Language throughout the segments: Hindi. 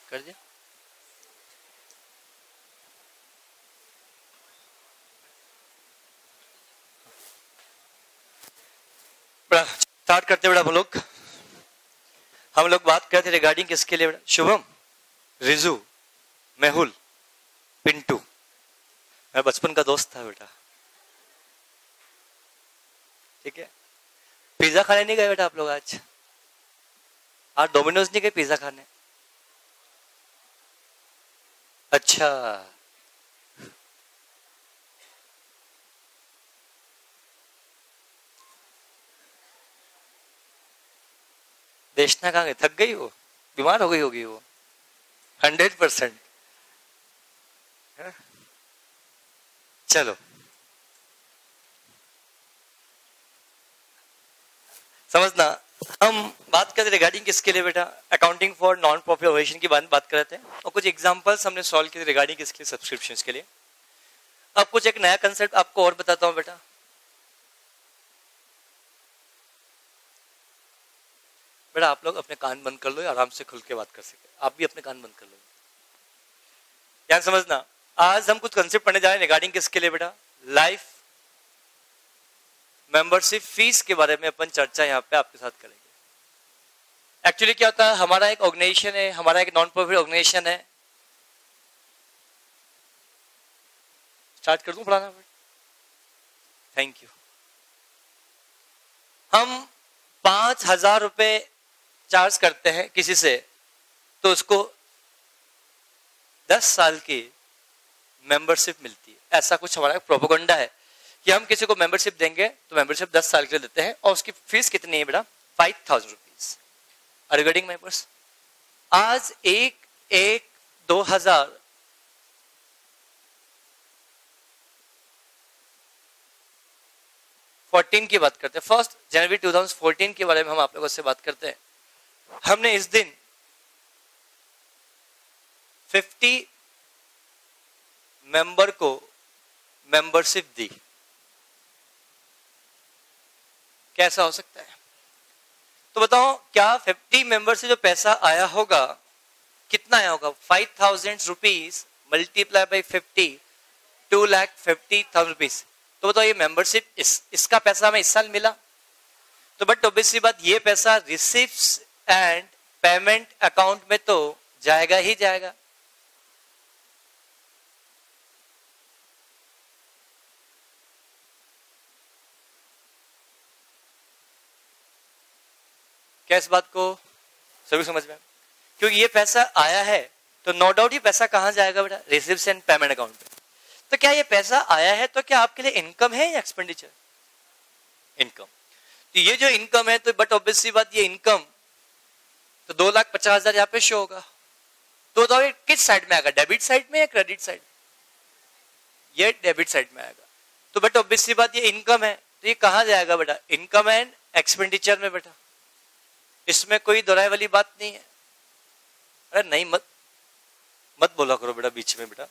कर दिया। स्टार्ट करते बेटा हम लोग बात करते रिगार्डिंग किसके लिए बेटा? शुभम, रिजू, मेहुल, पिंटू, मैं बचपन का दोस्त था बेटा। ठीक है, पिज्जा खाने नहीं गए बेटा आप लोग? आज डोमिनोज नहीं गए पिज्जा खाने? अच्छा, देशना कहाँ गए? थक गई वो, बीमार हो गई होगी वो 100%। चलो समझना, हम बात करते रिगार्डिंग किसके लिए बेटा? Accounting for non profit organisation की बात कर रहे थे और कुछ एग्जांपल्स हमने सॉल्व किए रिगार्डिंग किसके लिए? सब्सक्रिप्शंस के लिए। अब कुछ एक नया कंसेप्ट आपको और बताता हूं बेटा। बेटा आप लोग अपने कान बंद कर लो, आराम से खुल के बात कर सके। आप भी अपने कान बंद कर लो। ध्यान समझना, आज हम कुछ कंसेप्ट पढ़ने जा रहे हैं रिगार्डिंग किसके लिए बेटा? लाइफ मेंबरशिप फीस के बारे में अपन चर्चा यहाँ पे आपके साथ करेंगे। एक्चुअली क्या होता है, हमारा एक ऑर्गेनाइजेशन है, हमारा एक नॉन प्रॉफिट ऑर्गेनाइजेशन है। स्टार्ट कर दूं पढ़ाना? Thank you. हम 5,000 रुपए चार्ज करते हैं किसी से, तो उसको 10 साल की मेंबरशिप मिलती है। ऐसा कुछ हमारा प्रोपेगेंडा है कि हम किसी को मेंबरशिप देंगे तो मेंबरशिप 10 साल के लिए देते हैं और उसकी फीस कितनी है बेटा? 5,000 रुपीज। रिगार्डिंग मेंबर्स, आज 1/1/2014 की बात करते हैं। 1 जनवरी 2014 के बारे में हम आप लोगों से बात करते हैं। हमने इस दिन 50 मेंबर को मेंबरशिप दी। कैसा हो सकता है? तो बताओ, क्या 50 मेंबर से जो पैसा आया होगा, कितना आया होगा? 5,000 रुपीज मल्टीप्लाई बाई 50, 2,50,000 रुपीज। तो बताओ ये मेंबरशिप इसका पैसा हमें इस साल मिला। तो बट ऑब्वियसली बात, ये पैसा रिसीव्स एंड पेमेंट अकाउंट में तो जाएगा ही जाएगा। क्या इस बात को सभी समझ में? क्योंकि ये पैसा आया है तो नो डाउट ये पैसा कहां जाएगा बेटा? रिसीव्स एंड पेमेंट अकाउंट पे। तो क्या ये पैसा आया है तो क्या आपके लिए इनकम है या एक्सपेंडिचर? इनकम। तो ये जो इनकम है, तो बट ऑब्वियसली बात, ये इनकम तो 2,50,000 यहाँ पे शो होगा। तो बताओ किस साइड में आएगा? डेबिट साइड में या क्रेडिट साइड? ये डेबिट साइड में आएगा। तो बट ऑब्वियसली बात, ये इनकम है तो ये कहां जाएगा बेटा? इनकम एंड एक्सपेंडिचर में बेटा। इसमें कोई दोहराई वाली बात नहीं है। अरे नहीं, मत बोला करो बेटा बीच में बेटा,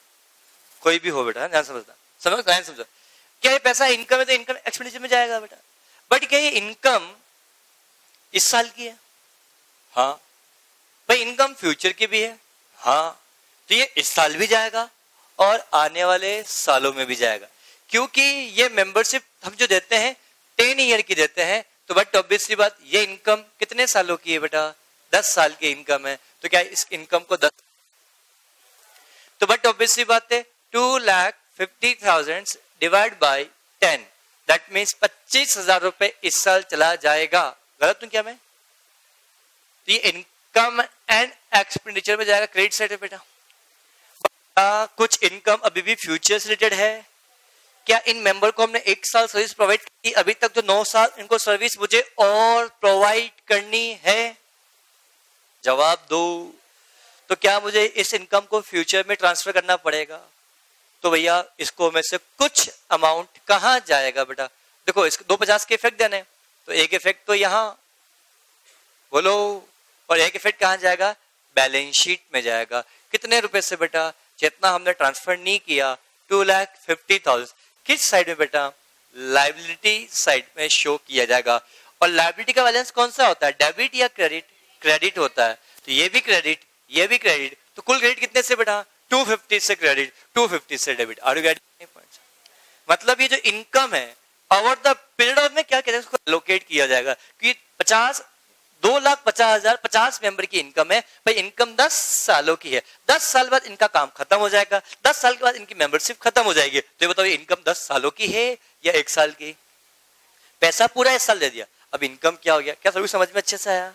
कोई भी हो बेटा, ध्यान समझना, समझो। क्या ये पैसा इनकम है तो इनकम एक्सपेंडिचर में जाएगा बेटा? बट क्या ये इनकम इस साल की है? हाँ भाई। इनकम फ्यूचर की भी है? हाँ। तो ये इस साल भी जाएगा और आने वाले सालों में भी जाएगा, क्योंकि ये मेंबरशिप हम जो देते हैं 10 ईयर की देते हैं। तो बट ऑब्वियसली बात, ये इनकम कितने सालों की है बेटा? 10 साल की इनकम है। तो क्या इस इनकम को 10, तो बट ऑब्वियसली बात है 2,50,000 डिवाइड बाय 10, दैट मीन्स 25,000 रुपए इस साल चला जाएगा। गलत हूं क्या मैं? तो ये इनकम एंड एक्सपेंडिचर में जाएगा, क्रेडिट साइड है बेटा। कुछ इनकम अभी भी फ्यूचर से रिलेटेड है। क्या इन मेंबर को हमने 1 साल सर्विस प्रोवाइड की, अभी तक तो 9 साल इनको सर्विस मुझे और प्रोवाइड करनी है? जवाब दो। तो क्या मुझे इस इनकम को फ्यूचर में ट्रांसफर करना पड़ेगा? तो भैया इसको में से कुछ अमाउंट कहां जाएगा बेटा? देखो, इसको 250 के इफेक्ट देने, तो एक इफेक्ट तो यहां बोलो, और एक इफेक्ट कहां जाएगा? बैलेंस शीट में जाएगा। कितने रुपए से बेटा? जितना हमने ट्रांसफर नहीं किया, 2,50,000। किस साइड में बेटा? लायबिलिटी साइड में शो किया जाएगा। और लायबिलिटी का बैलेंस कौन सा होता है? डेबिट या क्रेडिट? क्रेडिट होता है। तो ये भी क्रेडिट, ये भी क्रेडिट, तो कुल क्रेडिट कितने से बेटा 250 से क्रेडिट 250 से debit. Are you getting points? मतलब ये जो इनकम है ओवर द पीरियड ऑफ में क्या कहते हैं उसको एलोकेट किया जाएगा कि 2,50,000 50 मेंबर की इनकम है भाई, इनकम 10 सालों की है, 10 साल बाद इनका काम खत्म हो जाएगा, 10 साल के बाद इनकी मेंबरशिप खत्म हो जाएगी। तो ये बताओ ये इनकम 10 सालों की है या 1 साल की? पैसा पूरा 1 साल दे दिया, अब इनकम क्या हो गया? क्या सभी समझ में अच्छे से आया?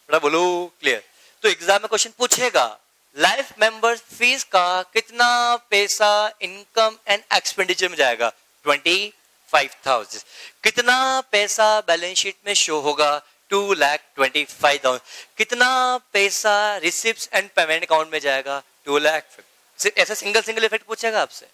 बड़ा बोलो क्लियर। तो एग्जाम में क्वेश्चन पूछेगा लाइफ मेंबर फीस का कितना पैसा इनकम एंड एक्सपेंडिचर में जाएगा? 25,000। कितना पैसा बैलेंस शीट में शो होगा? 2,25,000। कितना पैसा रिसिप्ट्स एंड पेमेंट अकाउंट में जाएगा? 2 लाख। सिर्फ ऐसा सिंगल सिंगल इफेक्ट पूछेगा आपसे।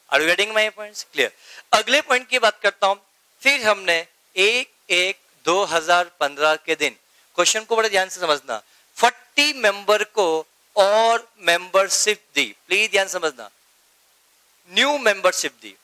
Are you getting my points? Clear. अगले पॉइंट की बात करता हूं। फिर हमने 1/1/2015 के दिन, क्वेश्चन को बड़े ध्यान से समझना, 40 मेंबर को और मेंबरशिप दी। प्लीज ध्यान समझना, न्यू मेंबरशिप दी।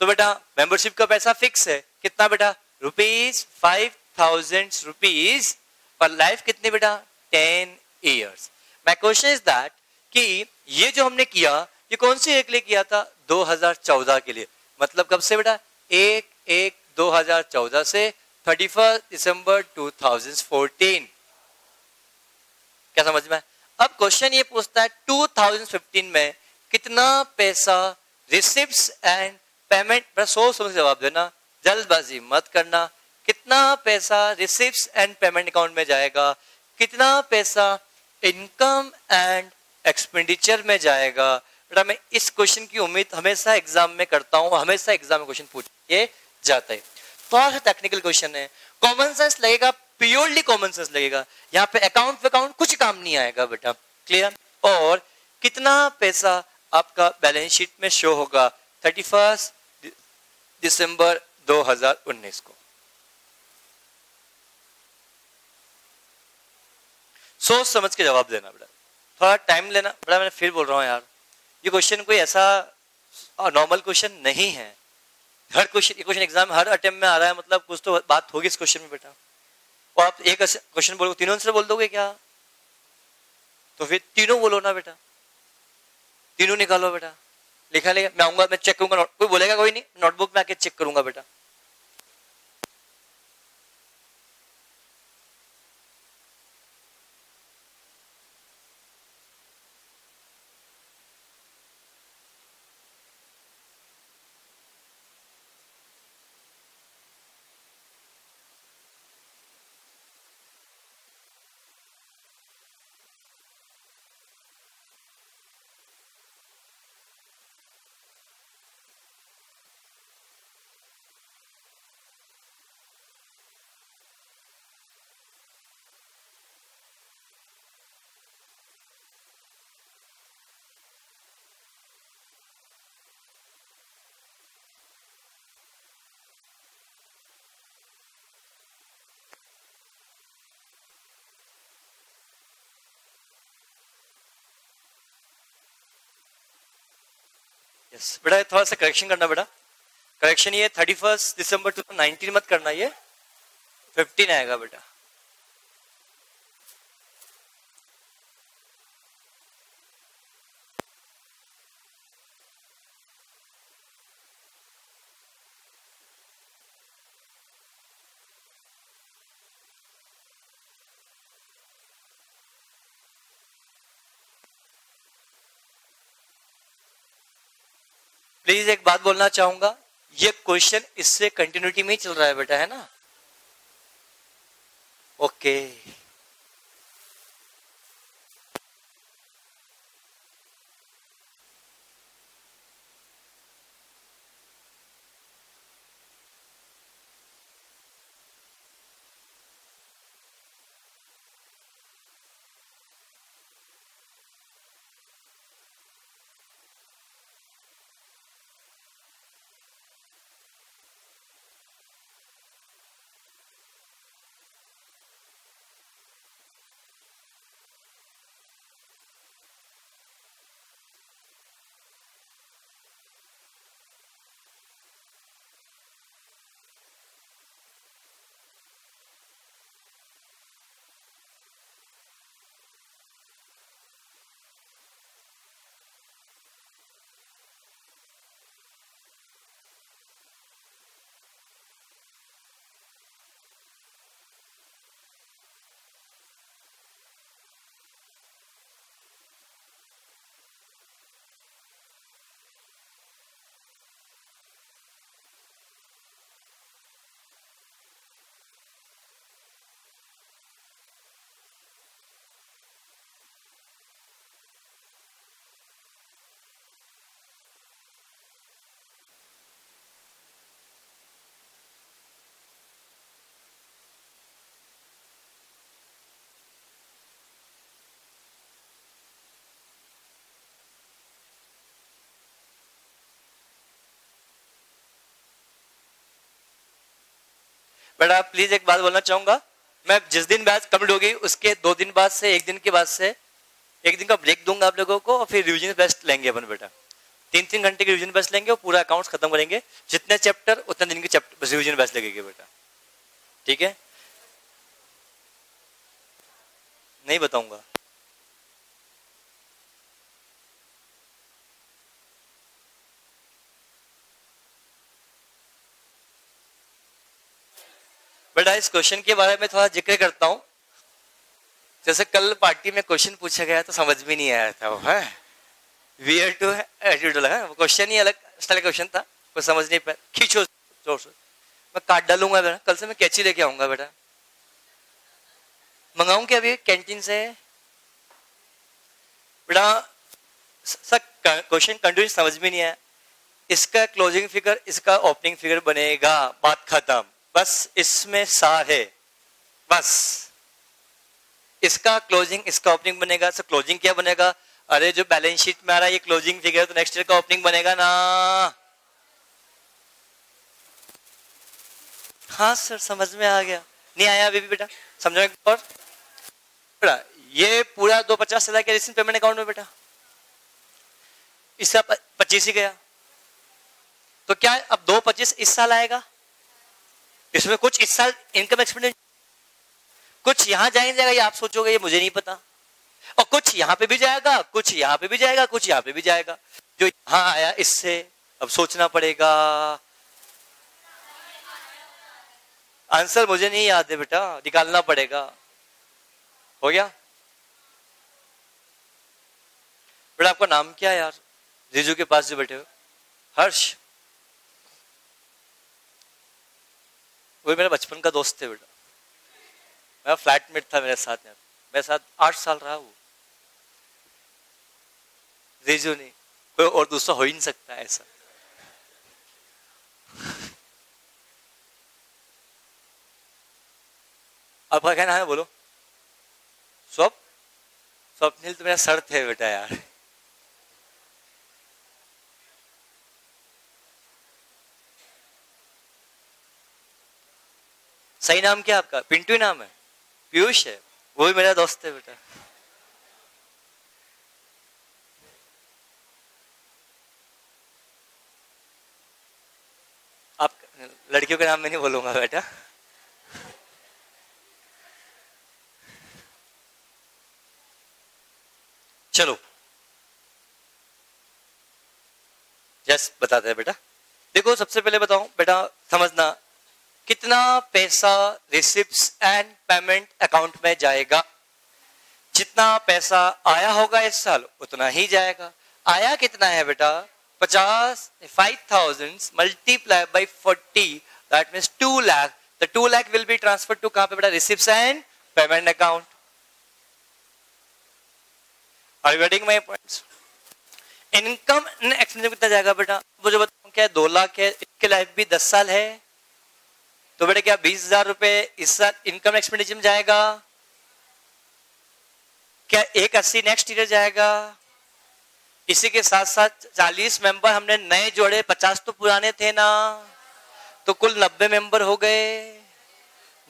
तो बेटा मेंबरशिप का पैसा फिक्स है कितना बेटा? ₹5,000 पर लाइफ कितनी बेटा? 10 years. My question is that कि ये जो हमने किया ये कौन सी एक लिए किया था? 2014 के लिए। मतलब कब से बेटा? 1/1/2014 से 31 दिसंबर 2014। क्या समझ में? अब क्वेश्चन ये पूछता है 2015 में कितना पैसा रिसिप्ट्स एंड पेमेंट, सोच समझ जवाब देना, जल्दबाजी मत करना। कितना पैसा रिसिप्ट्स एंड पेमेंट अकाउंट में जाएगा? कितना पैसा इनकम एंड एक्सपेंडिचर में जाएगा? बेटा मैं इस क्वेश्चन की उम्मीद हमेशा एग्जाम में करता हूं, हमेशा एग्जाम में क्वेश्चन पूछ के जाता है। थोड़ा सा टेक्निकल क्वेश्चन है, कॉमन सेंस लगेगा, प्योरली कॉमन सेंस लगेगा। यहाँ पे अकाउंट कुछ काम नहीं आएगा बेटा। क्लियर? और कितना पैसा आपका बैलेंस शीट में शो होगा 31 दिसंबर 2019 को? सोच समझ के जवाब देना बेटा, थोड़ा टाइम लेना बेटा। मैं फिर बोल रहा हूं यार, ये क्वेश्चन कोई ऐसा नॉर्मल क्वेश्चन नहीं है। हर क्वेश्चन एग्जाम हर अटेम्प्ट में आ रहा है, मतलब कुछ तो बात होगी इस क्वेश्चन में बेटा। और आप एक क्वेश्चन बोलोगे, तीनों आंसर बोल दोगे क्या? तो फिर तीनों बोलो ना बेटा, तीनों निकालो बेटा। लिखा लेगा, मैं आऊंगा, मैं चेक करूंगा, कोई बोलेगा कोई नहीं, नोटबुक में आके चेक करूंगा बेटा। यस बेटा, थोड़ा सा करेक्शन करना बेटा। करेक्शन ये 31 दिसंबर 2019 मत करना, ये 15 आएगा बेटा। प्लीज एक बात बोलना चाहूंगा, ये क्वेश्चन इससे कंटिन्यूटी में ही चल रहा है बेटा, है ना? ओके बेटा प्लीज एक बात बोलना चाहूंगा, मैं जिस दिन बैच कंप्लीट होगी उसके 2 दिन बाद से, 1 दिन के बाद से 1 दिन का ब्रेक दूंगा आप लोगों को, और फिर रिवीजन बेस्ट लेंगे अपन बेटा। 3-3 घंटे की रिवीजन बेस्ट लेंगे और पूरा अकाउंट्स खत्म करेंगे। जितने चैप्टर उतने दिन के चैप्टर रिवीजन बेस्ट लगेगी बेटा, ठीक है? नहीं बताऊंगा। बेटा इस क्वेश्चन के बारे में थोड़ा जिक्र करता हूं। जैसे कल पार्टी में क्वेश्चन पूछा गया तो समझ भी नहीं आया था, वो है वियर टू एटीट्यूड लगा, वो क्वेश्चन ही अलग स्टाइल क्वेश्चन था, कोई समझ नहीं पाया। खींचो जोर से, मैं काट डालूंगा बेटा, कल से मैं कैंची लेके आऊंगा बेटा। मंगाऊं क्या अभी कैंटीन से बेटा? सर क्वेश्चन कंटिन्यू समझ में नहीं आया। इसका क्लोजिंग फिगर इसका ओपनिंग फिगर बनेगा, बात खत्म। बस इसमें सार है, बस इसका क्लोजिंग इसका ओपनिंग बनेगा। सर क्लोजिंग क्या बनेगा? अरे जो बैलेंस शीट में आ रहा है ये क्लोजिंग फिगर, तो नेक्स्ट ईयर का ओपनिंग बनेगा ना। हाँ सर समझ में आ गया, नहीं आया अभी भी बेटा? समझो एक और बेटा, ये पूरा 250 चला गया रिसीव पेमेंट अकाउंट में बेटा, इसका 25 ही गया, तो क्या अब 225 इस साल आएगा? इसमें कुछ इस साल इनकम एक्सपेंडिचर कुछ यहां जाएगा, ये आप सोचोगे ये मुझे नहीं पता, और कुछ यहां पे भी जाएगा, कुछ यहां पे भी जाएगा, कुछ यहां पे भी जाएगा। जो यहां आया इससे अब सोचना पड़ेगा। आंसर मुझे नहीं याद है बेटा, निकालना पड़ेगा। हो गया बेटा? आपका नाम क्या है यार? जीजू के पास जो बैठे हो, हर्ष, वो मेरा बचपन का दोस्त है बेटा, मेरा फ्लैटमेट था मेरे साथ, मेरे साथ 8 साल रहा वो। जीजू नहीं, कोई और दूसरा हो ही नहीं सकता ऐसा। आपका क्या नाम है बोलो? स्वप्निल तो मेरा सर थे बेटा यार। सही नाम क्या आपका? पिंटू ही नाम है? पीयूष है, वो भी मेरा दोस्त है बेटा। आप लड़कियों के नाम में नहीं बोलूंगा बेटा। चलो जस्ट बताते हैं बेटा। देखो सबसे पहले बताऊं बेटा, समझना कितना पैसा रिसिप्ट्स एंड पेमेंट अकाउंट में जाएगा। जितना पैसा आया होगा इस साल उतना ही जाएगा। आया कितना है बेटा? 5,000 multiply by 40, that means 2 lakh. The 2 lakh will be transfer to कहां पे बेटा? Receipts and payment account. Are you getting my points? Income expenditure कितना जाएगा बेटा? मुझे बताओ क्या 2 लाख है, इसके लाइफ भी 10 साल है, तो बेटा क्या 20,000 रुपए इस साल इनकम एक्सपेंडिचर में जाएगा? क्या 180 नेक्स्ट ईयर जाएगा? इसी के साथ साथ 40 मेंबर हमने नए जोड़े, 50 तो पुराने थे ना, तो कुल 90 मेंबर हो गए।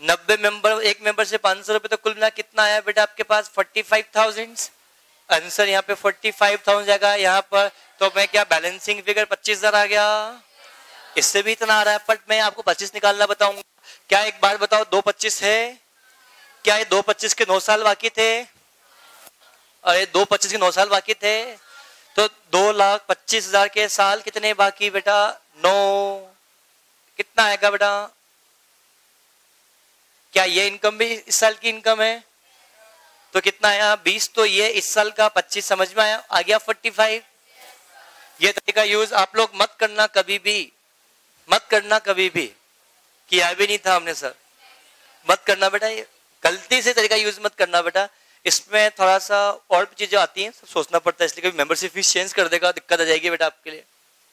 90 मेंबर, एक मेंबर से 500 रुपए, तो कुल मिला कितना आया बेटा आपके पास? 45,000। आंसर यहाँ पे 45,000 जाएगा यहाँ पर, तो मैं क्या बैलेंसिंग फिगर 25,000 आ गया। इससे भी इतना आ रहा है, बट मैं आपको 25 निकालना बताऊंगा। क्या एक बार बताओ 225 है? क्या ये 225 के 9 साल बाकी थे? अरे 225 के 9 साल बाकी थे, तो 2,25,000 के साल कितने बाकी बेटा? 9। कितना आएगा बेटा? क्या ये इनकम भी इस साल की इनकम है? तो कितना आया? 20। तो ये इस साल का 25 समझ में आया? आ गया 45। ये तरीका यूज आप लोग मत करना कभी भी, मत करना कभी भी, किया भी नहीं था हमने सर, मत करना बेटा, ये गलती से तरीका यूज मत करना बेटा। इसमें थोड़ा सा और भी चीजें आती हैं, सब सोचना पड़ता है, इसलिए कभी मेंबरशिप फीस चेंज कर देगा दिक्कत आ जाएगी बेटा आपके लिए।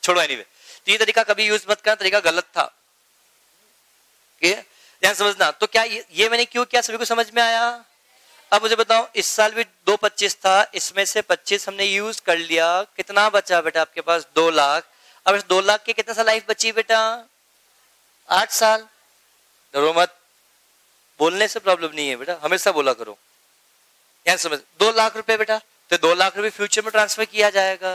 छोड़ो एनीवे, तो ये तरीका कभी यूज मत करना, तरीका गलत था, ध्यान समझना। तो क्या ये मैंने क्यों किया, सभी को समझ में आया? अब मुझे बताओ, इस साल भी 225 था, इसमें से 25 हमने यूज कर लिया, कितना बचा बेटा आपके पास? 2 लाख। अब इस 2 लाख के कितने साल लाइफ बची बेटा? 8 साल। डरो मत, बोलने से प्रॉब्लम नहीं है बेटा, हमेशा बोला करो। यहाँ समझ, 2 लाख रुपए बेटा, तो 2 लाख रुपए फ्यूचर में ट्रांसफर किया जाएगा,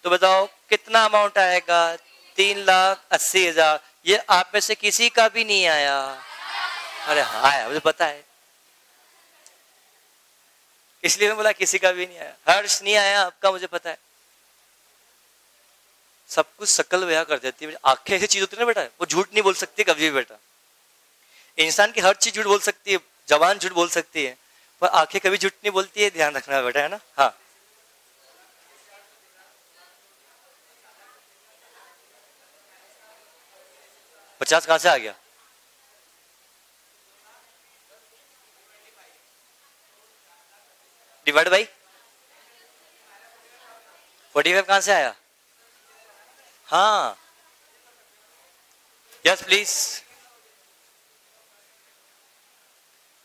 तो बताओ कितना अमाउंट आएगा? 3,80,000। ये आप में से किसी का भी नहीं आया? अरे हाँ आया, मुझे पता है, इसलिए मैं बोला किसी का भी नहीं आया। हर्ष नहीं आया आपका, मुझे पता है। सब कुछ शकल व्याह कर देती है। आंखें ऐसी चीज होती है ना बेटा, वो झूठ नहीं बोल सकती कभी भी बेटा। इंसान की हर चीज झूठ बोल सकती है, जबान झूठ बोल सकती है, पर आंखें कभी झूठ नहीं बोलती है, ध्यान रखना बेटा, है ना। हाँ, पचास कहां से आ गया? डिवाइड बाई 45 कहां से आया? हाँ, यस प्लीज,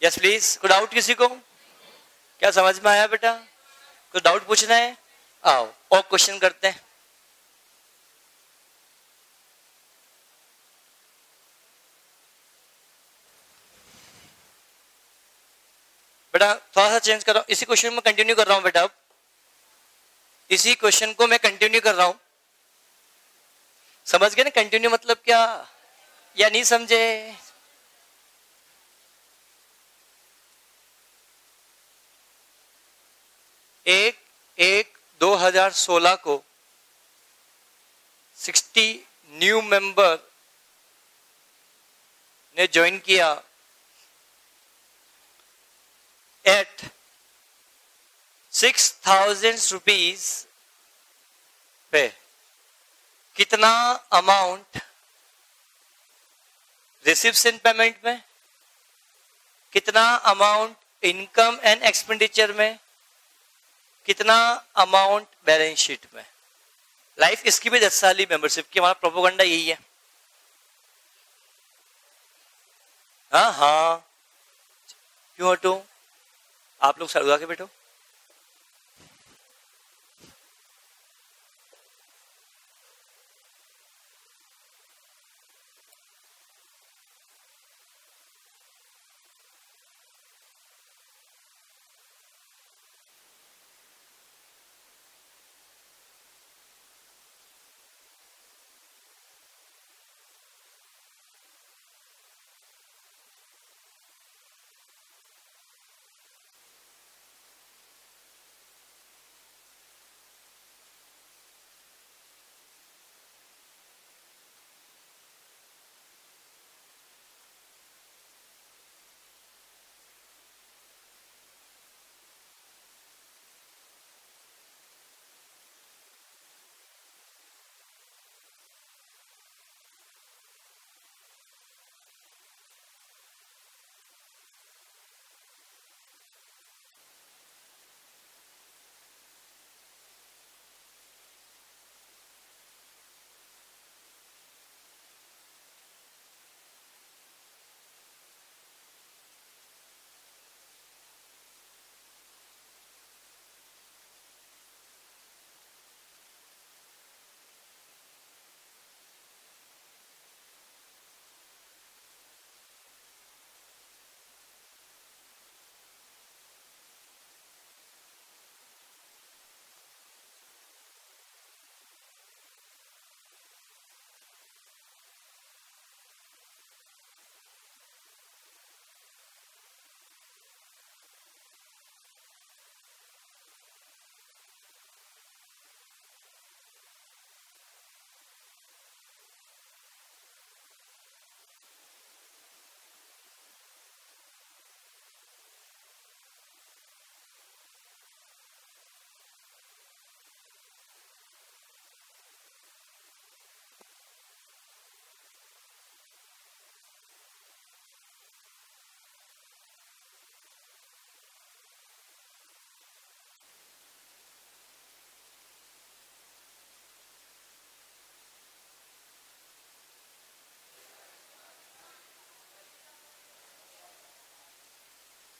यस प्लीज। कोई डाउट किसी को? क्या समझ में आया बेटा? कोई डाउट पूछना है? आओ और क्वेश्चन करते हैं। बेटा थोड़ा सा चेंज कर रहा हूं, इसी क्वेश्चन में कंटिन्यू कर रहा हूं बेटा। अब इसी क्वेश्चन को मैं कंटिन्यू कर रहा हूं, समझ गए ना कंटिन्यू मतलब क्या, या नहीं समझे? एक 2016 को 60 न्यू मेंबर ने ज्वाइन किया एट 6,000 रुपीज पे। कितना अमाउंट रिसिप्शन पेमेंट में, कितना अमाउंट इनकम एंड एक्सपेंडिचर में, कितना अमाउंट बैलेंस शीट में? लाइफ इसकी भी 10 साल मेंबरशिप की, हमारा प्रोपोगंडा यही है। हाँ हाँ, क्यों हटो? आप लोग सर उगा के बैठो।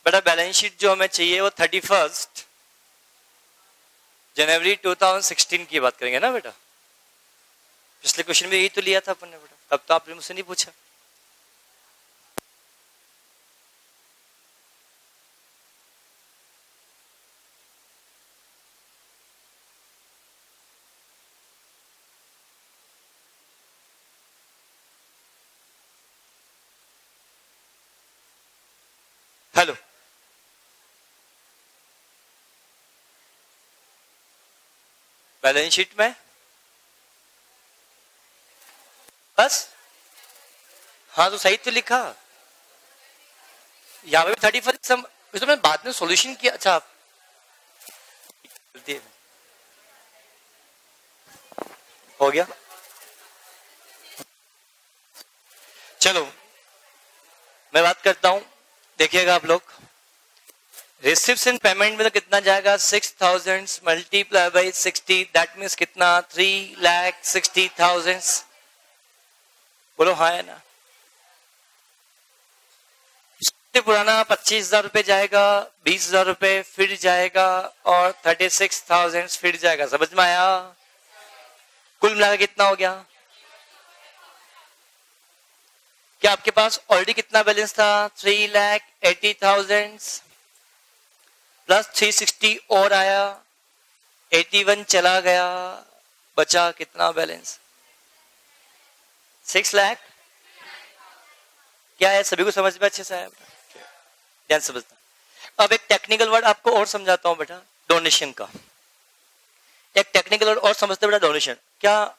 बेटा बैलेंस शीट जो हमें चाहिए वो 31 जनवरी 2016 की बात करेंगे ना बेटा। पिछले क्वेश्चन में यही तो लिया था अपन ने बेटा, तब तो आपने मुझसे नहीं पूछा। हेलो, बैलेंस शीट में बस, हाँ तो सही तो लिखा, यहाँ पे 31 तो मैंने बाद में सॉल्यूशन किया। अच्छा आप हो गया, चलो मैं बात करता हूं, देखिएगा आप लोग। रिसिप्ट्स एंड पेमेंट में तो कितना जाएगा, 6000 मल्टीप्लाई बाई 60, दैट मीन्स कितना, 3,60,000। बोलो हाँ है ना। पुराना 25,000 रुपये जाएगा, 20,000 रुपये फिर जाएगा और 36,000 फिर जाएगा। समझ में आया? कुल मिलाकर कितना हो गया? क्या आपके पास ऑलरेडी कितना बैलेंस था, 3,80,000 प्लस 360 और आया, 81 चला गया, बचा कितना बैलेंस, 6 लाख। क्या है, सभी को समझ में अच्छे से आया? ध्यान समझना। अब एक टेक्निकल वर्ड आपको और समझाता हूं बेटा, डोनेशन का। एक टेक्निकल वर्ड और समझते बेटा, डोनेशन क्या,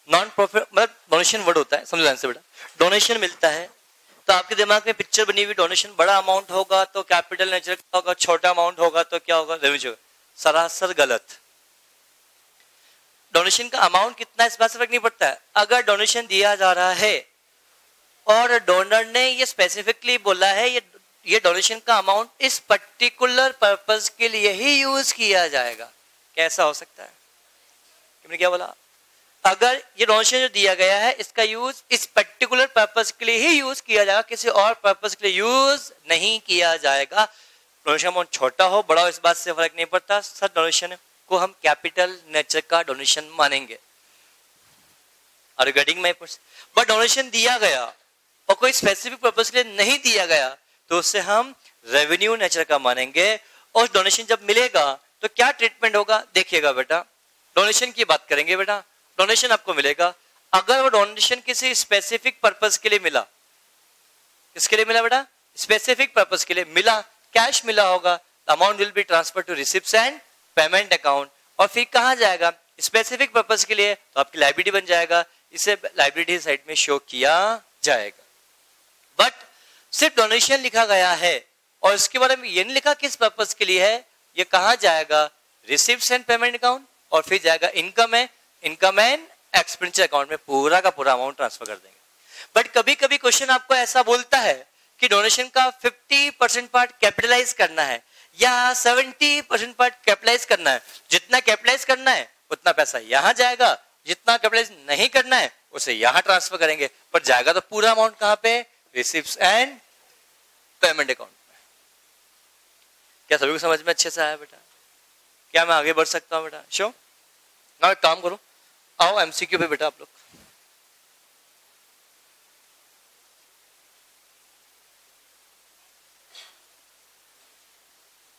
नॉन प्रॉफिट मतलब डोनेशन वर्ड होता है, समझ ध्यान से बेटा। डोनेशन मिलता है तो आपके दिमाग में पिक्चर बनी हुई, डोनेशन बड़ा अमाउंट होगा तो कैपिटल नेचर का होगा, छोटा अमाउंट होगा तो क्या होगा, रेवेन्यू। सरासर गलत। डोनेशन का अमाउंट कितना इस बात से फर्क नहीं पड़ता है। अगर डोनेशन दिया जा रहा है और डोनर ने ये स्पेसिफिकली बोला है ये डोनेशन का अमाउंट इस पर्टिकुलर पर्पस के लिए ही यूज किया जाएगा, कैसा हो सकता है? तुमने क्या बोला? अगर ये डोनेशन जो दिया गया है इसका यूज इस पर्टिकुलर पर्पस के लिए ही यूज किया जाएगा, किसी और पर्पस के लिए यूज नहीं किया जाएगा। डोनेशन अमाउंट छोटा हो बड़ा हो इस बात से फर्क नहीं पड़ता, सर डोनेशन को हम कैपिटल नेचर का डोनेशन मानेंगे। Regarding my person, but donation दिया गया और कोई स्पेसिफिक पर्पस के लिए नहीं दिया गया तो उससे हम रेवेन्यू नेचर का मानेंगे। और डोनेशन जब मिलेगा तो क्या ट्रीटमेंट होगा, देखिएगा बेटा। डोनेशन की बात करेंगे बेटा, डोनेशन आपको मिलेगा, अगर वो डोनेशन किसी स्पेसिफिक पर्पस के लिए मिला, किसके लिए मिला बेटा, स्पेसिफिक पर्पस के लिए मिला, कैश मिला होगा, amount will be transfer to receipts and payment account. और फिर कहां जाएगा, स्पेसिफिक पर्पस के लिए, तो आपकी लाइबिलिटी बन जाएगा, इसे लाइबिलिटी साइड में शो किया जाएगा। बट सिर्फ डोनेशन लिखा गया है और इसके बारे में ये नहीं लिखा किस पर्पस के लिए है, ये कहां जाएगा, रिसिप्ट्स एंड पेमेंट अकाउंट, और फिर जाएगा इनकम है, इनकम एंड एक्सपेंडिचर अकाउंट में पूरा का पूरा अमाउंट ट्रांसफर कर देंगे। बट कभी कभी क्वेश्चन आपको ऐसा बोलता है कि डोनेशन का 50% पार्ट कैपिटलाइज करना है या 70% पार्ट कैपिटलाइज करना है। जितना कैपिटलाइज करना है उतना पैसा यहां जाएगा, जितना कैपिटलाइज नहीं करना है उसे यहां ट्रांसफर करेंगे, पर जाएगा तो पूरा अमाउंट कहां पे, रिसिप्ट्स एंड पेमेंट अकाउंट में। क्या सभी को समझ में अच्छे से आया बेटा? क्या मैं आगे बढ़ सकता हूं बेटा? शो ना, एक काम करो, आओ एमसीक्यू पे बेटा आप लोग।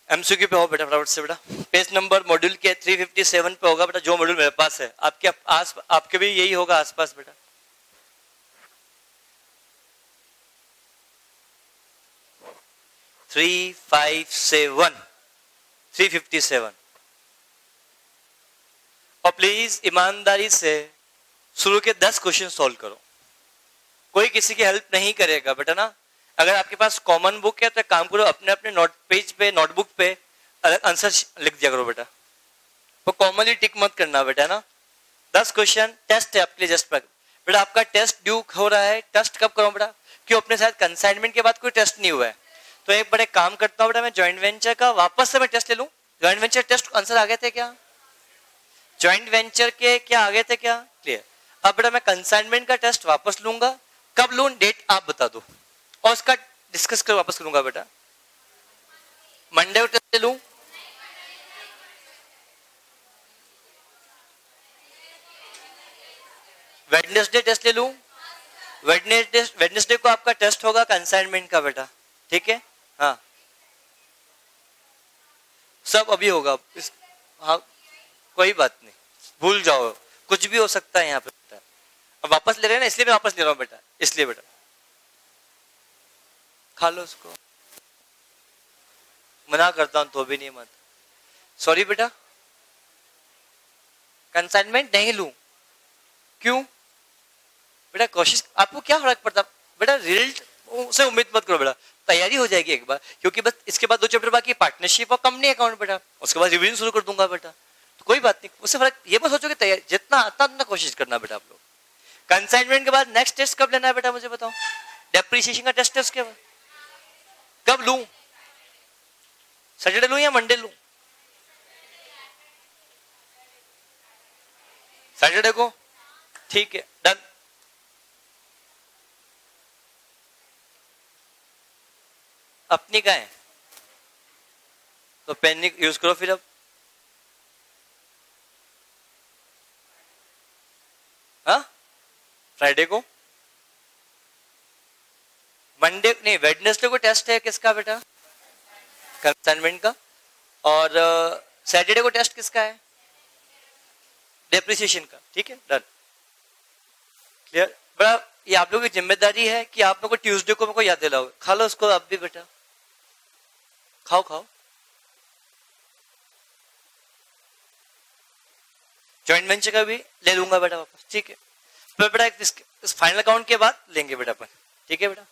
एमसीक्यू पे हो बेटा फटाफट से बेटा। पेज नंबर मॉड्यूल के 357 पे होगा बेटा, जो मॉड्यूल मेरे पास है, आपके भी यही होगा आसपास बेटा। थ्री 357 और प्लीज ईमानदारी से शुरू के 10 क्वेश्चन सॉल्व करो, कोई किसी की हेल्प नहीं करेगा बेटा ना। अगर आपके पास कॉमन बुक है तो काम करो, अपने अपने नोट पेज पे, नोटबुक पे आंसर लिख दिया करो बेटा, तो कॉमनली टिक मत करना बेटा ना। 10 क्वेश्चन टेस्ट है आपके लिए, जस्ट बेटा आपका टेस्ट ड्यू हो रहा है। टेस्ट कब करो बेटा, क्यों, अपने साथ कंसाइनमेंट के बाद कोई टेस्ट नहीं हुआ है, तो एक बड़े काम करता हूं बेटा, मैं ज्वाइंट वेंचर का वापस से मैं टेस्ट ले लूं। ज्वाइंट वेंचर टेस्ट आंसर आ गए थे क्या, ज्वाइंट वेंचर के क्या आ गए थे क्या, क्लियर। अब बेटा मैं कंसाइनमेंट का टेस्ट वापस लूंगा, कब लूं डेट आप बता दो और उसका डिस्कस कर वापस करूंगा बेटा। मंडे को टेस्ट ले लूं, वेडनेसडे टेस्ट ले लूं, वेडनेसडे को आपका टेस्ट होगा कंसाइनमेंट का बेटा, ठीक है। हाँ सब अभी होगा हाँ कोई बात नहीं, भूल जाओ, कुछ भी हो सकता है यहाँ पे बेटा। अब वापस ले रहे हैं ना, इसलिए मैं वापस ले रहा हूँ बेटा, इसलिए बेटा खा लो उसको। मना करता हूं तो भी नहीं मानता। सॉरी बेटा, कंसाइनमेंट नहीं लूं। क्यों बेटा? कोशिश, आपको क्या फर्क पड़ता बेटा? रिजल्ट से उम्मीद मत करो बेटा, तैयारी हो जाएगी एक बार, क्योंकि बस इसके बाद 2 चैप्टर बाकी, पार्टनरशिप और कंपनी अकाउंट बेटा, उसके बाद रिवीजन शुरू कर दूंगा बेटा, तो कोई बात नहीं, उससे फर्क ये मत सोचो कि तैयारी जितना आता उतना कोशिश करना बेटा आप लोग। कंसाइनमेंट के बाद नेक्स्ट टेस्ट कब लेना है बेटा मुझे बताओ? डेप्रिसिएशन का टेस्ट है, उसके बाद कब लूं? सैटरडे लूं या मंडे लूं? सैटरडे को, ठीक है, डन। अपनी का है तो पेन यूज करो फिर। अब हाँ, फ्राइडे को, मंडे नहीं, वेडनेसडे को टेस्ट है किसका बेटा? कंसाइनमेंट का। और सैटरडे को टेस्ट किसका है? डेप्रिसिएशन का। ठीक है, डन, क्लियर। बड़ा ये आप लोगों की जिम्मेदारी है कि आप लोगों को ट्यूसडे को मेरे को याद दिलाओ। खा लो उसको आप भी बेटा, खाओ खाओ। जॉइंट वेंचर का भी ले लूंगा बेटा वापस, ठीक है। फिर बेटा इस फाइनल अकाउंट के बाद लेंगे बेटा अपन, ठीक है बेटा।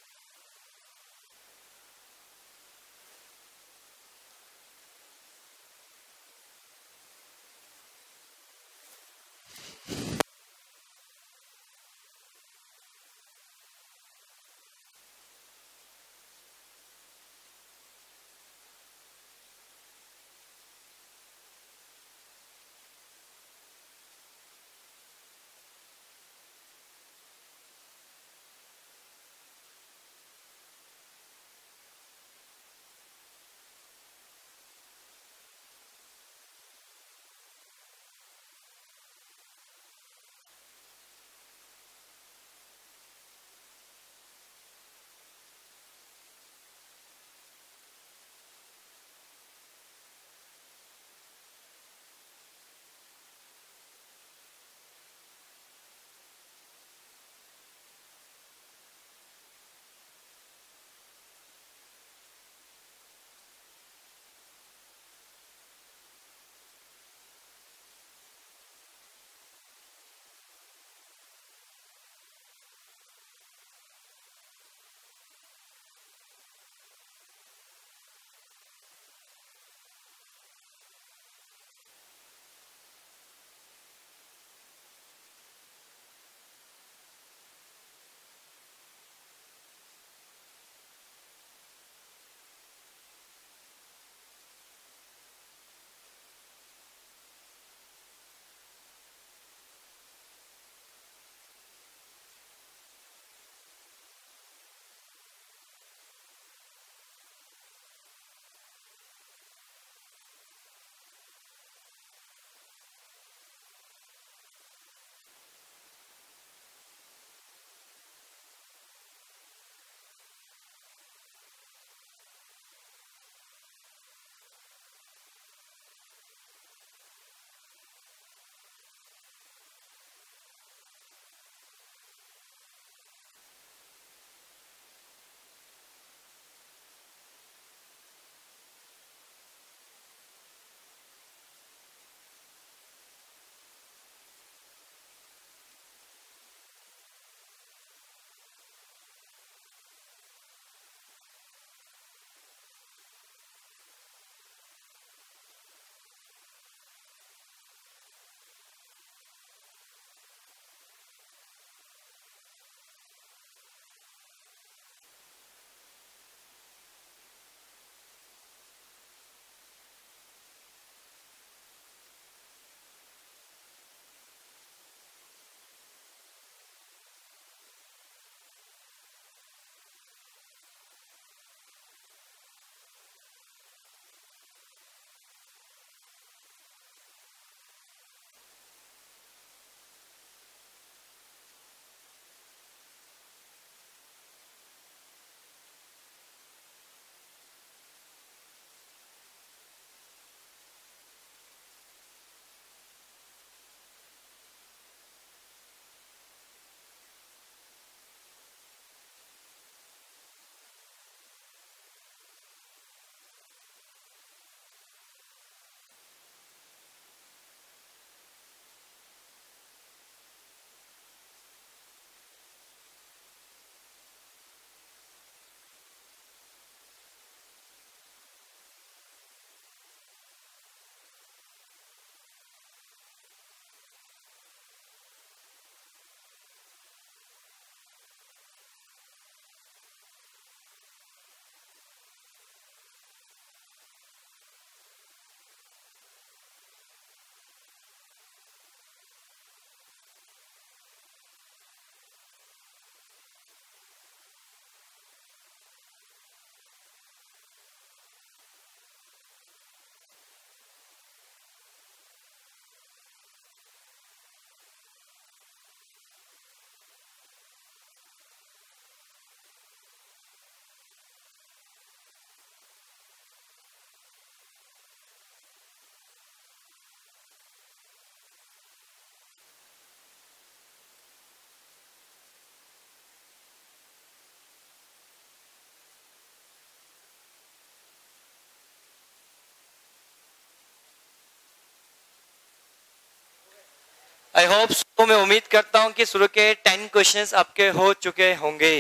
आई होप सो, मैं उम्मीद करता हूं कि शुरू के 10 क्वेश्चंस आपके हो चुके होंगे।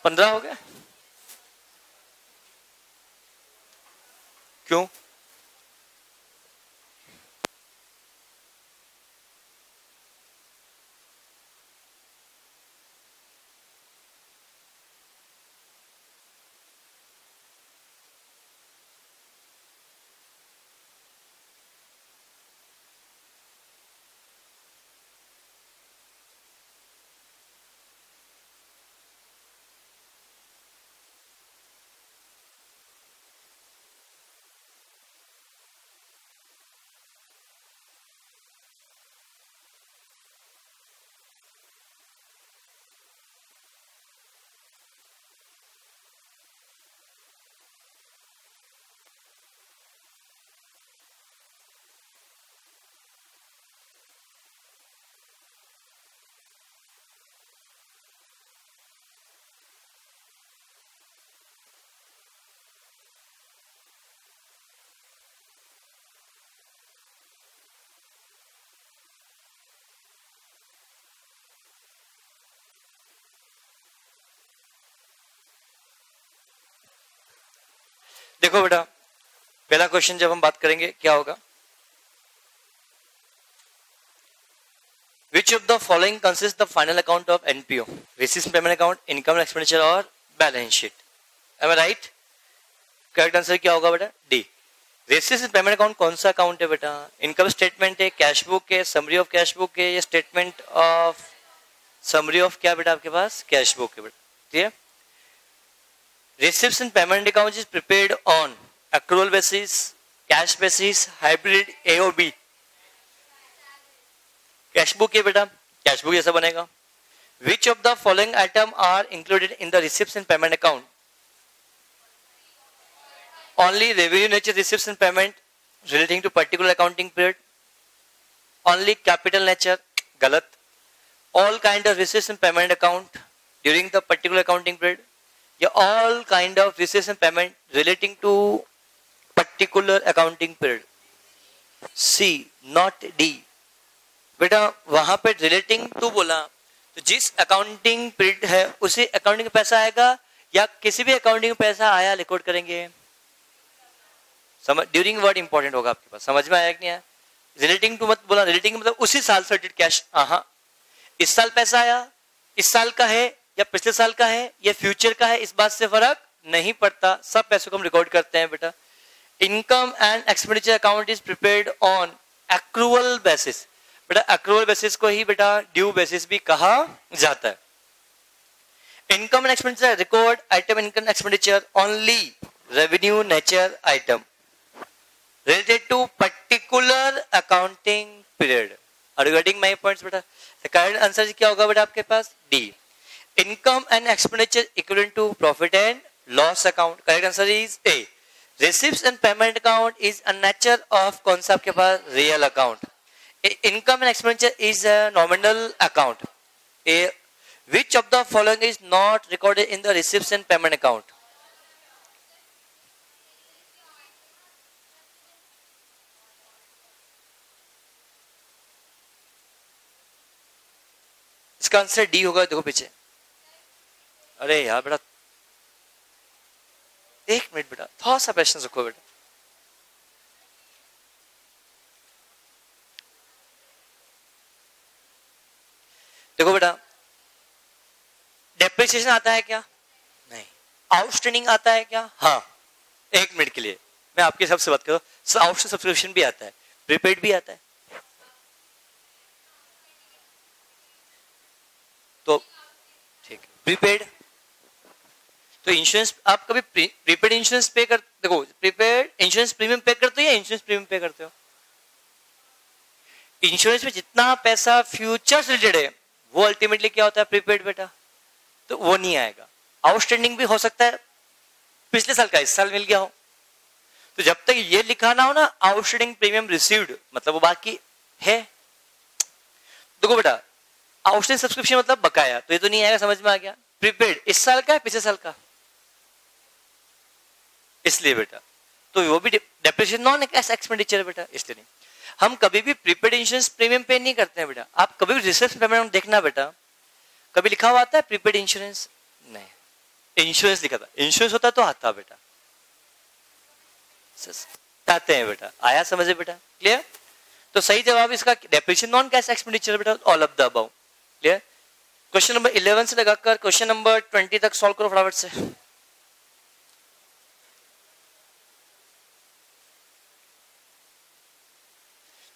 15 हो गए? क्यों? देखो बेटा, पहला क्वेश्चन जब हम बात करेंगे क्या होगा, which of the following consist the final account of NPO, received payment account, income expenditure और बैलेंस शीट। एम आई राइट? करेक्ट आंसर क्या होगा बेटा? डी। रिसीव्ड पेमेंट अकाउंट कौन सा अकाउंट है बेटा? इनकम स्टेटमेंट है, कैश बुक है, समरी ऑफ कैश बुक है, या स्टेटमेंट ऑफ समरी ऑफ क्या बेटा आपके पास? कैश बुक है बेटा। ठीक है। Receipts and payment account is prepared on accrual basis, cash basis, hybrid A और B। कैश बुक है बेटा, कैश बुक जैसा बनेगा। Which of the following item are included in the receipts and payment account? Only revenue nature receipts and payment relating to particular accounting period. Only capital nature, गलत। All kind of receipts and payment account during the particular accounting period, या all kind of receipts and payment relating to particular accounting period। C, not D। बेटा वहां पे रिलेटिंग टू बोला तो जिस अकाउंटिंग पीरियड है उसी अकाउंटिंग पैसा आएगा, या किसी भी अकाउंटिंग पैसा आया रिकॉर्ड करेंगे। समझ, ड्यूरिंग वर्ड इंपॉर्टेंट होगा आपके पास, समझ में आया कि नहीं आया? रिलेटिंग टू मत बोला, रिलेटिंग मतलब उसी साल सर्टेड कैश। हाँ, इस साल पैसा आया, इस साल का है या पिछले साल का है या फ्यूचर का है, इस बात से फर्क नहीं पड़ता, सब पैसों को हम रिकॉर्ड करते हैं बेटा। Income and expenditure account is prepared on accrual basis. बेटा एक्रूअल बेसिस को ही बेटा ड्यू बेसिस भी कहा जाता है। Income and expenditure record item income expenditure only revenue nature item related to particular accounting period. Are you getting my points बेटा? करेक्ट आंसर क्या होगा बेटा आपके पास? D. Income and expenditure equivalent to profit and loss account। Correct answer is A। Receipts and payment account is a nature of कौन सा आपके पास? Real account। Income and expenditure is a nominal account। A, which of the following is not recorded in the receipts and payment account? इसका आंसर डी होगा। देखो पीछे, अरे यार बेटा एक मिनट बेटा, थोड़ा सा पेशेंस रखो बेटा। देखो बेटा, डेप्रिसिएशन आता है क्या? नहीं। आउटस्टैंडिंग आता है क्या? हाँ। एक मिनट के लिए मैं आपके सबसे बात करूं, आउटस्टैंडिंग सब्सक्रिप्शन भी आता है, प्रीपेड भी आता है। तो ठीक है, प्रीपेड तो इंश्योरेंस, आप कभी प्रीपेड इंश्योरेंस पे कर, देखो प्रीपेड इंश्योरेंस प्रीमियम पे करते हो या इंश्योरेंस प्रीमियम पे करते हो? इंश्योरेंस में जितना पैसा फ्यूचर से रिलेटेड है वो अल्टीमेटली क्या होता है? प्रीपेड बेटा। तो वो नहीं आएगा। आउटस्टैंडिंग भी हो सकता है पिछले साल का इस साल मिल गया हो, तो जब तक ये लिखा ना हो ना आउटस्टैंडिंग प्रीमियम रिसीव्ड, मतलब वो बाकी है। देखो बेटा, आउटस्टैंडिंग सब्सक्रिप्शन मतलब बकाया, तो ये तो नहीं आएगा, समझ में आ गया? प्रीपेड इस साल का है पिछले साल का, इसलिए बेटा तो वो भी डेप्रिसिएशन नॉन कैश एक्सपेंडिचर है बेटा, इसलिए नहीं। हम कभी भी प्रीपेड इंश्योरेंस प्रीमियम पे नहीं करते हैं बेटा। आप कभी भी रिसिप्ट पेमेंट देखना बेटा, कभी लिखा हुआ आता है प्रीपेड इंश्योरेंस? नहीं, इंश्योरेंस लिखा था, इंश्योरेंस होता तो आता बेटा, आते हैं बेटा। आया समझे बेटा? क्लियर? तो सही जवाब इसका डेप्रिसिएशन नॉन कैश एक्सपेंडिचर बेटा, all of the above. Clear? Question number 11 से लगाकर क्वेश्चन नंबर 20 तक सॉल्व करो फटाफट से।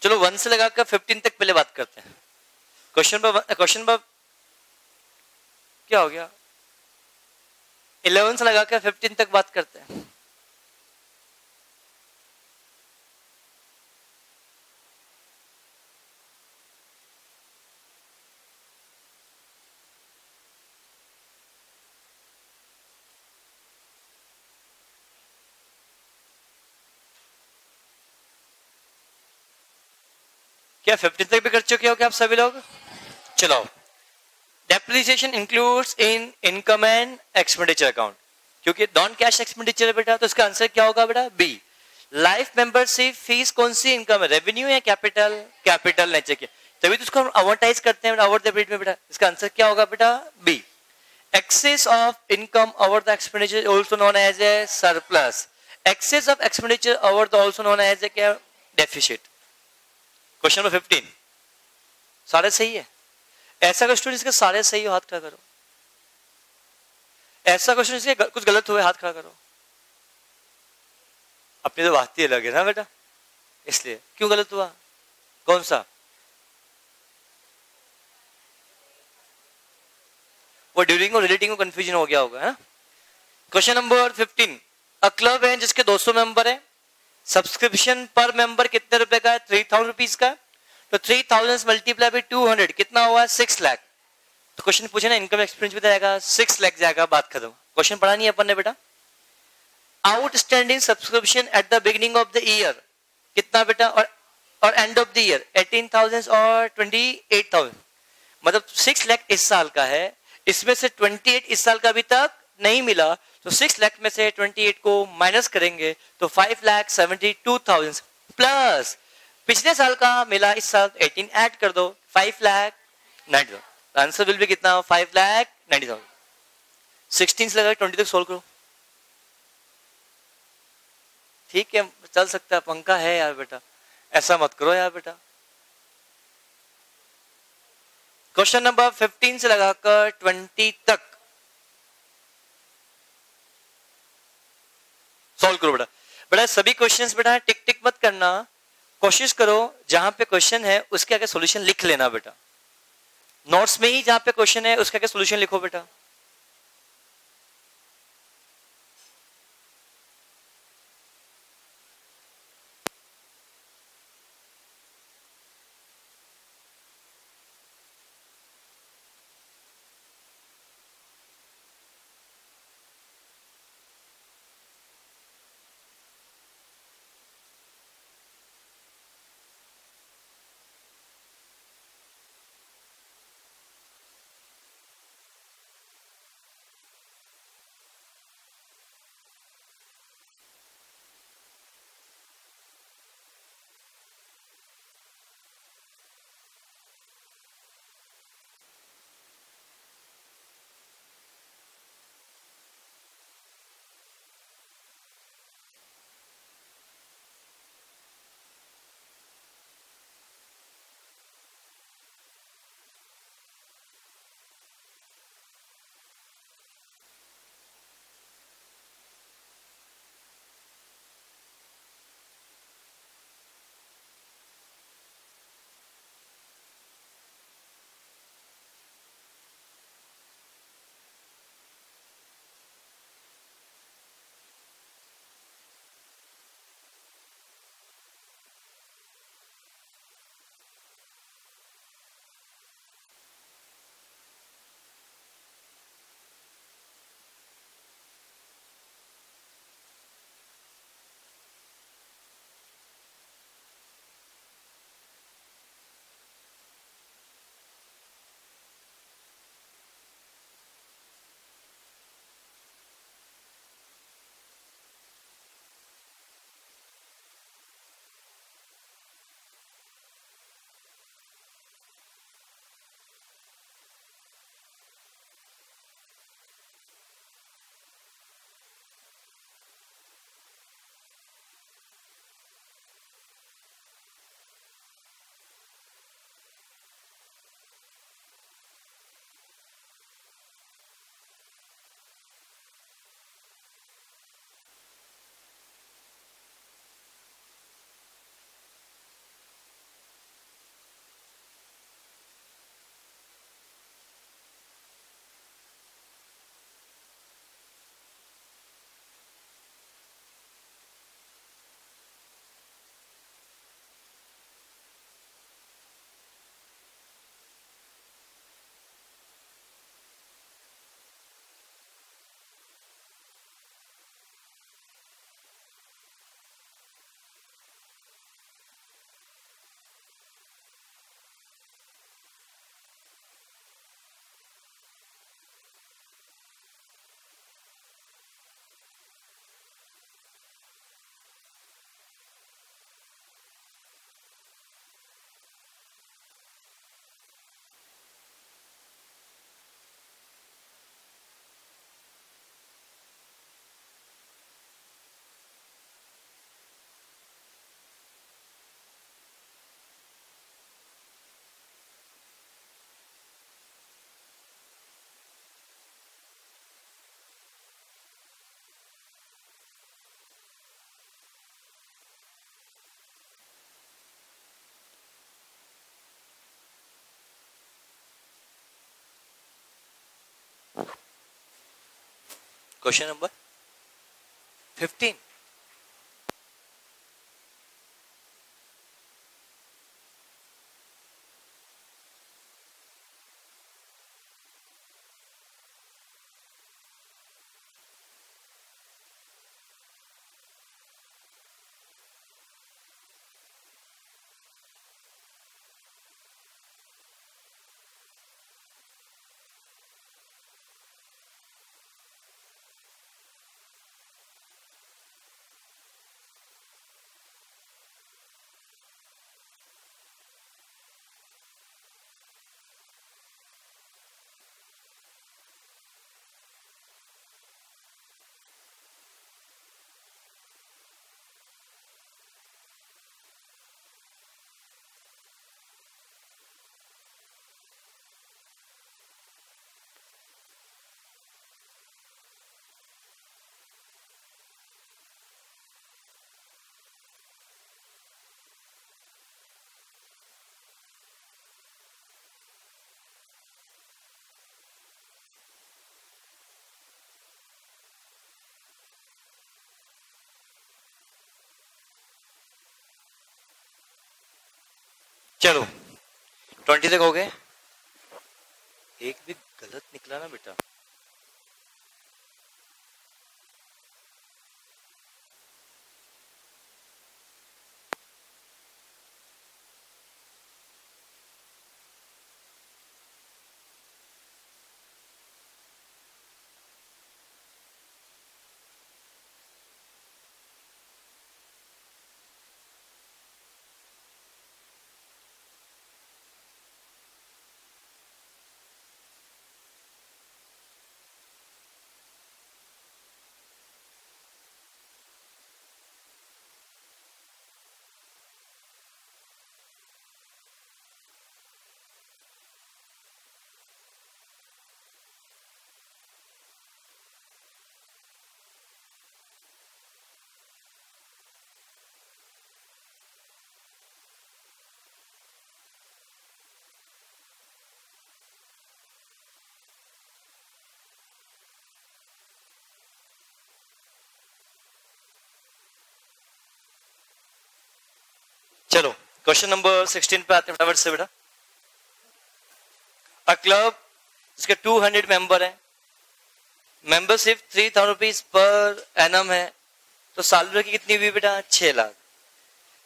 चलो 1 से लगाकर 15 तक पहले बात करते हैं। क्वेश्चन नंबर क्या हो गया? 11 से लगाकर 15 तक बात करते हैं। क्या 15 तक भी कर चुके हो क्या आप सभी लोग? चलो, depreciation includes in income and expenditure account, क्योंकि नॉन कैश एक्सपेंडिचर है बेटा, तो इसका आंसर क्या होगा बेटा? बी। लाइफ मेंबरशिप फीस कौन सी इनकम है, रेवेन्यू या कैपिटल? कैपिटल नेचर की, तभी तो उसको हम अवॉर्टाइज करते हैं ओवर द पीरियड में बेटा। इसका आंसर क्या होगा बेटा? B. Excess of income over the expenditure also known as a surplus. Excess of expenditure over the also known as a क्या? डेफिसिट। क्वेश्चन नंबर 15 सारे सही है। ऐसा कोई स्टूडेंट इसके सारे सही हो हाथ खड़ा करो। ऐसा क्वेश्चन इसके कुछ गलत हुए हाथ खड़ा करो। अपनी तो बात ही अलग है ना बेटा, इसलिए क्यों गलत हुआ? कौन सा? वो ड्यूरिंग और रिलेटिंग को कंफ्यूजन हो गया होगा है? क्वेश्चन नंबर 15, अ क्लब है जिसके 200 मेंबर है, सब्सक्रिप्शन पर मेंबर कितने रुपए का है? 3000 रुपीज का। तो 3000 मल्टीप्लाई बाई 200 कितना हुआ? 6 लाख। तो क्वेश्चन पूछे ना इनकम एक्सपेंस भी जाएगा 6 लाख जाएगा, बात खत्म। क्वेश्चन पढ़ा नहीं अपन ने बेटा। Outstanding subscription at the beginning of the year कितना बेटा? और एंड ऑफ द ईयर 18,000 और 28,000, मतलब 6 लाख इस साल का है, इसमें से 28 इस साल का अभी तक नहीं मिला, तो 6 लाख में से 28 को माइनस करेंगे तो 5,72,000 प्लस पिछले साल का मिला, इस साल 18 ऐड कर दो 5,90,000। आंसर विल भी कितना? 5,90,000। 16 से लगा 20 तक सोल्व करो। ठीक है, चल सकता है, पंखा है यार बेटा, ऐसा मत करो यार बेटा। क्वेश्चन नंबर 15 से लगाकर 20 तक सॉल्व करो बेटा। बेटा सभी क्वेश्चंस बेटा टिक टिक मत करना, कोशिश करो जहां पे क्वेश्चन है उसके आगे सॉल्यूशन लिख लेना बेटा। नोट्स में ही जहां पे क्वेश्चन है उसके आगे सॉल्यूशन लिखो बेटा। Question number 15। चलो 20 तक हो गए। एक भी गलत निकला ना बेटा। चलो क्वेश्चन नंबर 16 पे आते हैं फटाफट से बेटा। अ क्लब जिसके 200 मेंबर है, मेंबरशिप 3000 रुपीज पर एनम है, तो साल भर की कितनी हुई बेटा? 6 लाख।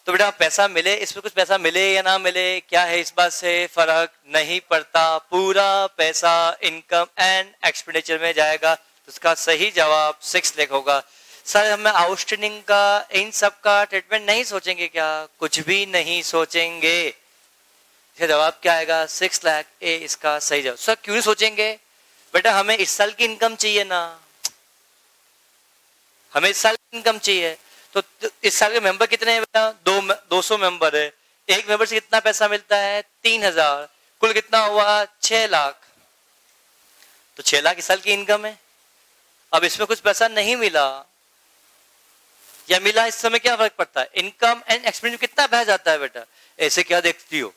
तो बेटा पैसा मिले, इसमें कुछ पैसा मिले या ना मिले, क्या है इस बात से फर्क नहीं पड़ता, पूरा पैसा इनकम एंड एक्सपेंडिचर में जाएगा। तो उसका सही जवाब 6 लाख होगा। सर हमें आउटस्टैंडिंग का इन सब का ट्रीटमेंट नहीं सोचेंगे क्या? कुछ भी नहीं सोचेंगे। इसका जवाब क्या आएगा? 6 लाख ए इसका सही जवाब। सर क्यों सोचेंगे? बेटा हमें इस साल की इनकम चाहिए ना, हमें इस साल की इनकम चाहिए। तो इस साल के मेंबर कितने हैं बेटा? 200 मेंबर है। एक मेंबर से कितना पैसा मिलता है? 3000। कुल कितना हुआ? 6 लाख। तो 6 लाख इस साल की इनकम है। अब इसमें कुछ पैसा नहीं मिला या मिला, इस समय क्या फर्क पड़ता है? इनकम एंड एक्सपेंडिचर कितना बह जाता है बेटा? ऐसे क्या देखती हो?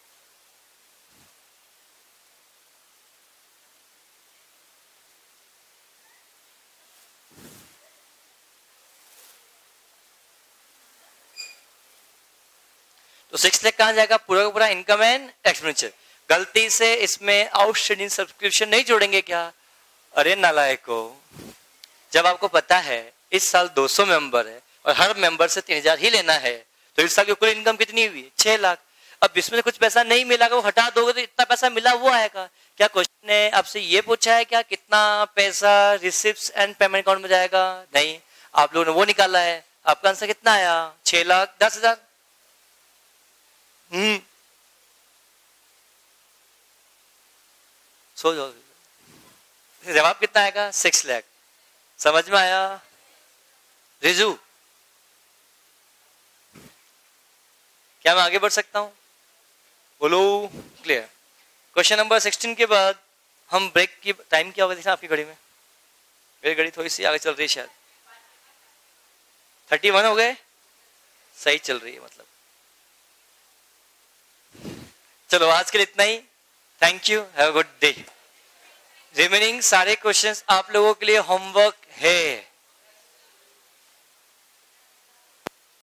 तो 6 लाख कहां जाएगा? पूरा का पूरा इनकम एंड एक्सपेंडिचर। गलती से इसमें आउटस्टैंडिंग सब्सक्रिप्शन नहीं जोड़ेंगे क्या? अरे नालायको, जब आपको पता है इस साल 200 मेंबर है और हर मेंबर से 3000 ही लेना है, तो इस साल की कुल इनकम कितनी हुई? 6 लाख। अब इसमें कुछ पैसा नहीं मिला, वो हटा दोगे तो इतना पैसा मिला वो आएगा। क्या क्वेश्चन ने आपसे ये पूछा है क्या कितना पैसा रिसिप्ट्स एंड पेमेंट अकाउंट में जाएगा? नहीं, आप लोगों ने वो निकाला है। आपका आंसर कितना आया? 6,10,000। सो जाओ। जवाब कितना आएगा? 6 लाख। समझ में आया रिजू? क्या मैं आगे बढ़ सकता हूं? बोलो क्लियर। क्वेश्चन नंबर 16 के बाद हम ब्रेक की टाइम क्या होगा देखना आपकी घड़ी में? मेरी घड़ी थोड़ी सी आगे चल रही है शायद। 31 हो गए, सही चल रही है मतलब। चलो आज के लिए इतना ही। Thank you, have a good day. Remaining सारे क्वेश्चंस आप लोगों के लिए होमवर्क है।